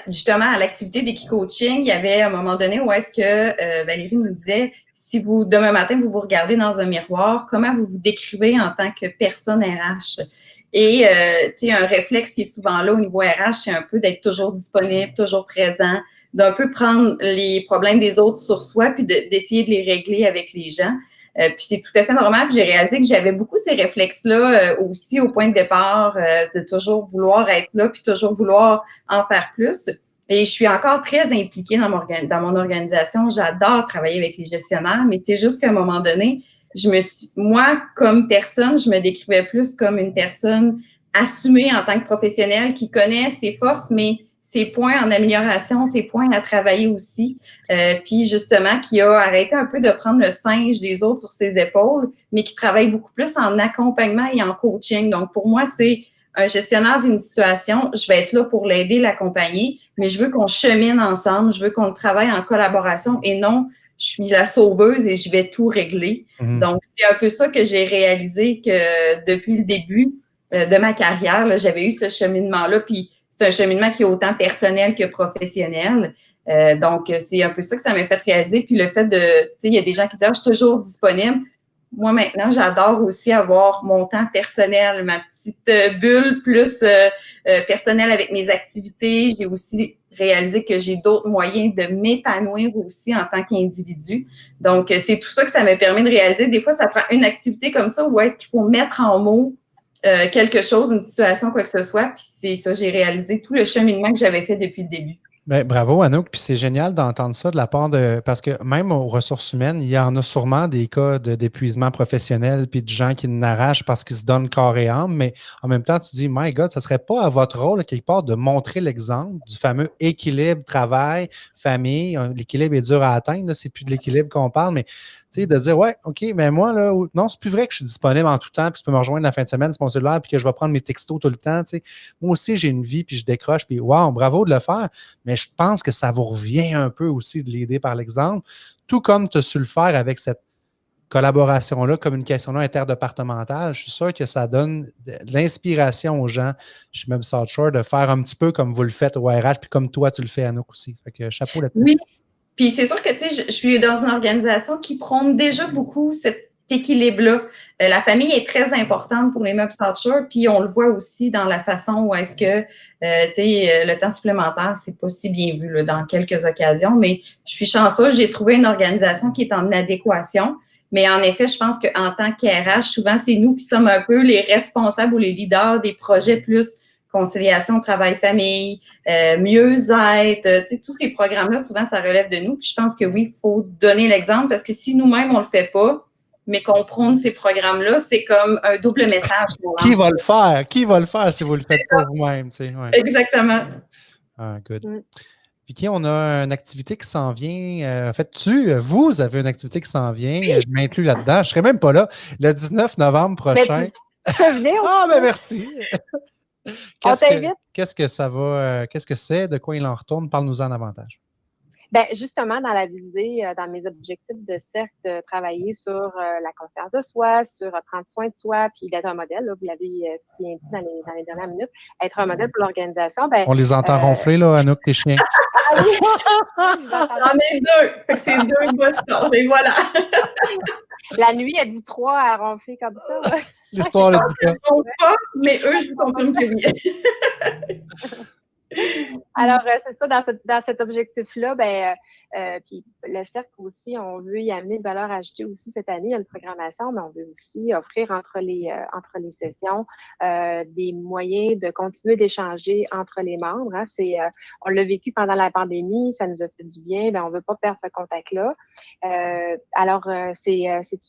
Justement, à l'activité d'Equi-Coaching, il y avait un moment donné où est-ce que Valérie nous disait, si vous, demain matin, vous vous regardez dans un miroir, comment vous vous décrivez en tant que personne RH? Et, tu sais, un réflexe qui est souvent là au niveau RH, c'est un peu d'être toujours disponible, toujours présent, d'un peu prendre les problèmes des autres sur soi, puis d'essayer de les régler avec les gens. Puis c'est tout à fait normal. Puis j'ai réalisé que j'avais beaucoup ces réflexes-là aussi au point de départ, de toujours vouloir être là, puis toujours vouloir en faire plus. Et je suis encore très impliquée dans mon organisation. J'adore travailler avec les gestionnaires, mais c'est juste qu'à un moment donné, moi, comme personne, je me décrivais plus comme une personne assumée en tant que professionnelle qui connaît ses forces, mais ses points en amélioration, ses points à travailler aussi. Puis justement, qui a arrêté un peu de prendre le singe des autres sur ses épaules, mais qui travaille beaucoup plus en accompagnement et en coaching. Donc, pour moi, c'est un gestionnaire d'une situation, je vais être là pour l'aider, l'accompagner, mais je veux qu'on chemine ensemble, je veux qu'on travaille en collaboration et non, je suis la sauveuse et je vais tout régler. Donc, c'est un peu ça que j'ai réalisé que depuis le début de ma carrière, là, j'avais eu ce cheminement-là, puis c'est un cheminement qui est autant personnel que professionnel. Donc, c'est un peu ça que ça m'a fait réaliser. Puis le fait de, tu sais, il y a des gens qui disent, ah, je suis toujours disponible. Moi, maintenant, j'adore aussi avoir mon temps personnel, ma petite bulle plus personnelle avec mes activités. J'ai aussi réalisé que j'ai d'autres moyens de m'épanouir aussi en tant qu'individu. Donc, c'est tout ça que ça me permet de réaliser. Des fois, ça prend une activité comme ça où est-ce qu'il faut mettre en mots quelque chose, une situation, quoi que ce soit. Puis c'est ça, j'ai réalisé tout le cheminement que j'avais fait depuis le début. Ben, bravo, Anouk. Puis c'est génial d'entendre ça de la part de. Parce que même aux ressources humaines, il y en a sûrement des cas d'épuisement professionnel puis de gens qui n'arrachent parce qu'ils se donnent corps et âme. Mais en même temps, tu dis, My God, ça serait pas à votre rôle, quelque part, de montrer l'exemple du fameux équilibre travail, famille. L'équilibre est dur à atteindre, là, c'est plus de l'équilibre qu'on parle, mais tu sais, de dire, ouais, OK, mais moi, là, non, c'est plus vrai que je suis disponible en tout temps, puis tu peux me rejoindre la fin de semaine sur mon cellulaire, puis que je vais prendre mes textos tout le temps. Tu sais. Moi aussi, j'ai une vie, puis je décroche, puis wow, bravo de le faire. Mais je pense que ça vous revient un peu aussi de l'aider par l'exemple, tout comme tu as su le faire avec cette collaboration-là, communication-là interdépartementale. Je suis sûr que ça donne de l'inspiration aux gens chez Meubles South Shore de faire un petit peu comme vous le faites au RH, puis comme toi, tu le fais, Anouk, aussi. Fait que chapeau là-dessus. Oui, puis c'est sûr que, tu sais, je suis dans une organisation qui prône déjà beaucoup cet équilibre-là. La famille est très importante pour les Meubles South Shore, puis on le voit aussi dans la façon où est-ce que, tu sais, le temps supplémentaire, c'est pas si bien vu là, dans quelques occasions, mais je suis chanceuse, j'ai trouvé une organisation qui est en adéquation. Mais en effet, je pense qu'en tant qu'RH, souvent, c'est nous qui sommes un peu les responsables ou les leaders des projets plus conciliation travail-famille, mieux-être, tu sais, tous ces programmes-là, souvent, ça relève de nous. Puis je pense que oui, il faut donner l'exemple parce que si nous-mêmes, on le fait pas, mais qu'on prône ces programmes-là, c'est comme un double message. Qui va le faire? Qui va le faire si vous le faites pas vous-même? Ouais. Exactement. Ah, good. Vicky, on a une activité qui s'en vient. En fait, vous avez une activité qui s'en vient. Je m'inclus là-dedans. Je ne serai même pas là. Le 19 novembre prochain. Tu peux venir aussi. Ah, ben merci. On t'invite. Qu'est-ce que ça va? Qu'est-ce que c'est? De quoi il en retourne? Parle-nous-en davantage. Ben, justement, dans la visée, dans mes objectifs de cercle, de travailler sur la conscience de soi, sur prendre soin de soi, puis d'être un modèle, là, vous l'avez si bien dit dans les dernières minutes, être un modèle pour l'organisation. Ben, on les entend ronfler, là, Anouk, tes chiens. Ah oui! J'en ai deux. Fait que c'est deux bostons. Et voilà. La nuit, elle dit 3 à ronfler comme ça. L'histoire le dit pas. Mais eux, je vous confirme que oui. Alors, c'est ça, dans cet objectif-là, ben, puis le cercle aussi, on veut y amener de valeur ajoutée aussi cette année. Il y a une programmation, mais on veut aussi offrir entre les sessions des moyens de continuer d'échanger entre les membres. Hein. On l'a vécu pendant la pandémie, ça nous a fait du bien, ben, on veut pas perdre ce contact-là. Alors, c'est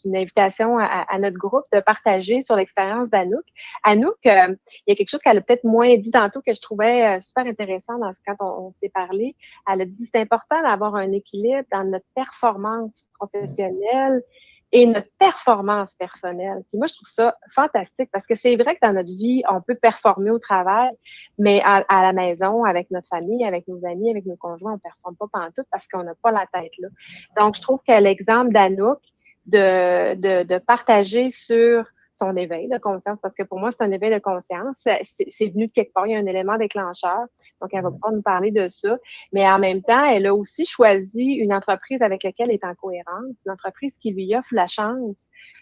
une invitation à notre groupe de partager sur l'expérience d'Anouk. Anouk, il y a quelque chose qu'elle a peut-être moins dit tantôt que je trouvais super intéressant quand on s'est parlé. Elle a dit c'est important d'avoir un équilibre dans notre performance professionnelle et notre performance personnelle. Puis moi, je trouve ça fantastique parce que c'est vrai que dans notre vie, on peut performer au travail, mais à la maison, avec notre famille, avec nos amis, avec nos conjoints, on ne performe pas pantoute parce qu'on n'a pas la tête là. Donc, je trouve que l'exemple d'Anouk de partager sur son éveil de conscience, parce que pour moi, c'est un éveil de conscience. C'est venu de quelque part, il y a un élément déclencheur. Donc, elle va pouvoir nous parler de ça. Mais en même temps, elle a aussi choisi une entreprise avec laquelle elle est en cohérence, une entreprise qui lui offre la chance.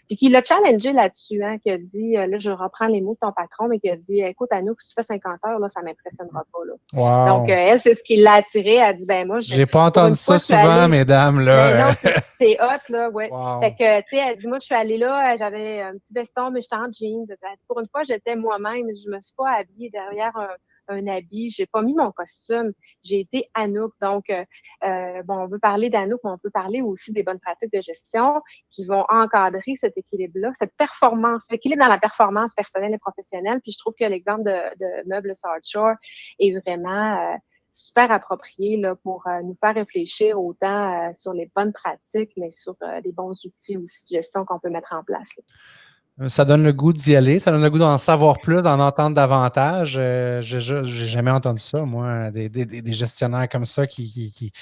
Puis qui l'a challengé là-dessus, hein, qui a dit, là, je reprends les mots de ton patron, mais qui a dit, écoute, Anouk, si tu fais 50 heures, là, ça m'impressionnera pas, là. Wow. Donc, elle, c'est ce qui l'a attirée. Elle a dit, ben, moi, J'ai pas pour entendu une fois, ça souvent, mesdames, mais là. non, c'est hot, là, ouais. Wow. Fait que, tu sais, elle dit, moi, je suis allée là, j'avais un petit veston, mais j'étais en jeans. Elle dit, pour une fois, j'étais moi-même. Je me suis pas habillée derrière un habit. J'ai pas mis mon costume. J'ai été Anouk. Donc, bon, on veut parler d'Anouk, mais on peut parler aussi des bonnes pratiques de gestion qui vont encadrer cet équilibre-là, cette performance, l'équilibre dans la performance personnelle et professionnelle. Puis, je trouve que l'exemple de Meubles South Shore est vraiment super approprié là, pour nous faire réfléchir autant sur les bonnes pratiques, mais sur les bons outils aussi de gestion qu'on peut mettre en place. Là. Ça donne le goût d'y aller, ça donne le goût d'en savoir plus, d'en entendre davantage. J'ai jamais entendu ça, moi, des gestionnaires comme ça qui,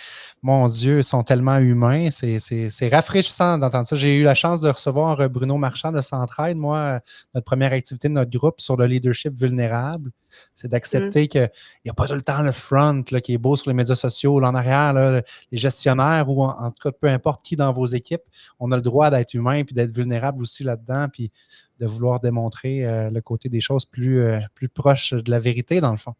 mon Dieu, sont tellement humains. C'est rafraîchissant d'entendre ça. J'ai eu la chance de recevoir Bruno Marchand de Centraide, moi, notre première activité de notre groupe sur le leadership vulnérable. C'est d'accepter qu'il n'y a pas tout le temps le front là, qui est beau sur les médias sociaux, là en arrière, là, les gestionnaires ou en tout cas, peu importe qui dans vos équipes, on a le droit d'être humain puis d'être vulnérable aussi là-dedans, puis de vouloir démontrer le côté des choses plus proche de la vérité, dans le fond.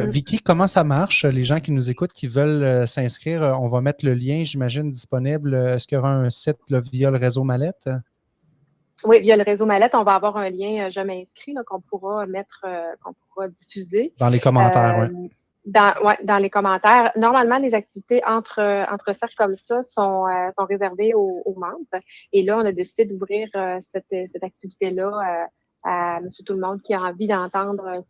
Vicky, comment ça marche? Les gens qui nous écoutent, qui veulent s'inscrire, on va mettre le lien, j'imagine, disponible. Est-ce qu'il y aura un site là, via le réseau Mallette? Oui, via le réseau Mallette, on va avoir un lien Je m'inscris qu'on pourra mettre, qu'on pourra diffuser. Dans les commentaires, oui. Dans les commentaires. Normalement, les activités entre cercles comme ça sont réservées aux membres. Et là, on a décidé d'ouvrir cette activité-là à monsieur tout le monde qui a envie d'entendre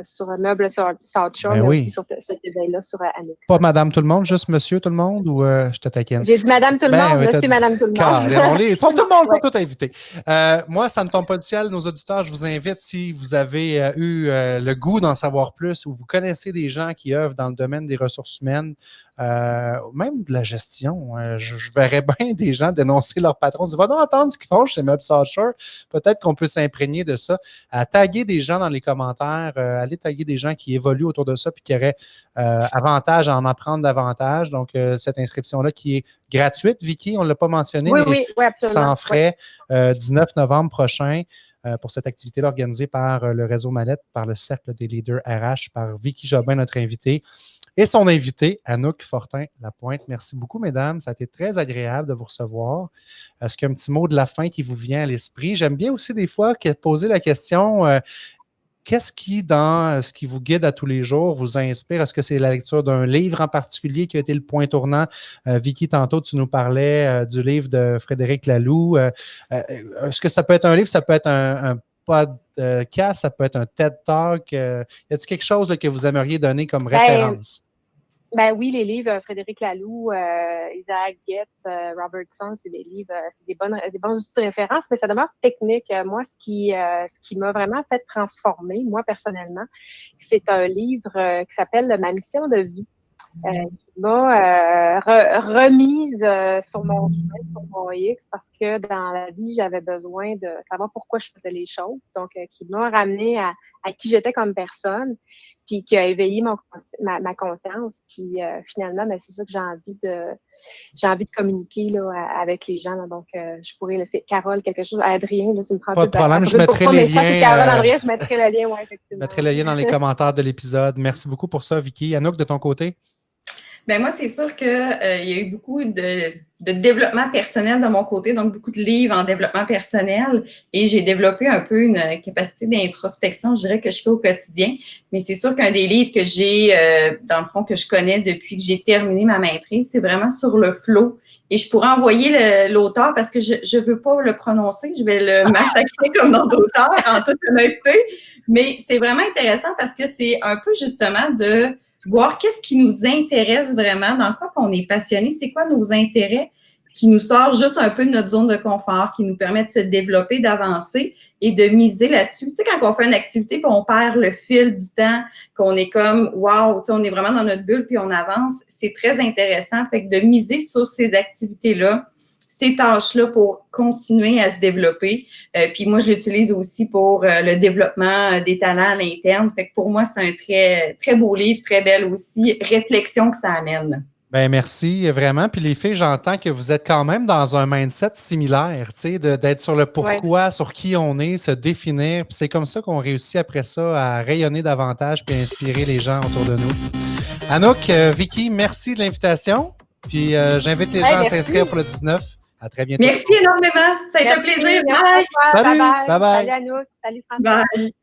sur Meubles South Shore, mais aussi sur cet éveil-là sur Anouk. Pas madame tout le monde, juste monsieur tout le monde ou je te taquine? J'ai dit madame tout le monde, monsieur, madame tout le monde. Ils sont tout le monde, pas tout invité. Moi, ça ne tombe pas du ciel. Nos auditeurs, je vous invite, si vous avez eu le goût d'en savoir plus ou vous connaissez des gens qui œuvrent dans le domaine des ressources humaines, même de la gestion. Je verrais bien des gens dénoncer leur patron, dire va donc entendre ce qu'ils font chez Meubles South Shore. Peut-être qu'on peut s'imprégner de ça. Taguer des gens dans les commentaires, aller taguer des gens qui évoluent autour de ça puis qui auraient avantage à en apprendre davantage. Donc, cette inscription-là qui est gratuite, Vicky, on ne l'a pas mentionné, oui, absolument. Sans frais, 19 novembre prochain. Pour cette activité-là organisée par le réseau Mallette, par le Cercle des leaders RH, par Vicky Jobin, notre invitée, et son invité, Anouk Fortin-Lapointe. Merci beaucoup, mesdames. Ça a été très agréable de vous recevoir. Est-ce qu'il y a un petit mot de la fin qui vous vient à l'esprit? J'aime bien aussi des fois poser la question qu'est-ce qui, dans ce qui vous guide à tous les jours, vous inspire? Est-ce que c'est la lecture d'un livre en particulier qui a été le point tournant? Vicky, tantôt, tu nous parlais du livre de Frédéric Laloux. Est-ce que ça peut être un livre? Ça peut être un podcast? Ça peut être un TED Talk? Y a-t-il quelque chose là, que vous aimeriez donner comme référence? Ben oui, les livres Frédéric Laloux, Isaac Getz, Robertson, c'est des livres, c'est des bons outils de référence, mais ça demeure technique. Moi, ce qui m'a vraiment fait transformer, moi personnellement, c'est un livre qui s'appelle Ma mission de vie, qui m'a remise sur mon chemin, sur mon X, parce que dans la vie, j'avais besoin de savoir pourquoi je faisais les choses. Donc, qui m'a ramené à qui j'étais comme personne, puis qui a éveillé ma conscience. Puis finalement, ben, c'est ça que j'ai envie de communiquer là, avec les gens. Là. Donc, je pourrais laisser Carole quelque chose. Adrien, là, tu me prends pas de problème, je mettrai les liens. Carole, André, je mettrai le lien, oui, effectivement. Je mettrai le lien dans les commentaires de l'épisode. Merci beaucoup pour ça, Vicky. Anouk, de ton côté? Ben moi, c'est sûr qu'il y a eu beaucoup de développement personnel de mon côté, donc beaucoup de livres en développement personnel, et j'ai développé un peu une capacité d'introspection, je dirais, que je fais au quotidien. Mais c'est sûr qu'un des livres que j'ai, dans le fond, que je connais depuis que j'ai terminé ma maîtrise, c'est vraiment sur le flow. Et je pourrais envoyer l'auteur parce que je veux pas le prononcer, je vais le massacrer comme dans d'auteurs, en toute honnêteté. Mais c'est vraiment intéressant parce que c'est un peu justement de voir qu'est-ce qui nous intéresse vraiment, dans quoi qu'on est passionné, c'est quoi nos intérêts qui nous sort juste un peu de notre zone de confort, qui nous permet de se développer, d'avancer et de miser là-dessus. Tu sais, quand on fait une activité puis on perd le fil du temps, qu'on est comme « wow », tu sais, on est vraiment dans notre bulle puis on avance, c'est très intéressant. Fait que de miser sur ces activités-là, ces tâches-là pour continuer à se développer. Puis moi, je l'utilise aussi pour le développement des talents à l'interne. Fait que pour moi, c'est un très, très beau livre, très belle aussi réflexion que ça amène. Ben merci, vraiment. Puis les filles, j'entends que vous êtes quand même dans un mindset similaire, tu sais, d'être sur le pourquoi, sur qui on est, se définir. Puis c'est comme ça qu'on réussit après ça à rayonner davantage puis à inspirer les gens autour de nous. Anouk, Vicky, merci de l'invitation. Puis j'invite les gens à s'inscrire pour le 19. À très bientôt. Merci énormément. Ça a été un plaisir. Bye. Salut. Bye bye. Salut Anouk. Salut François. Bye.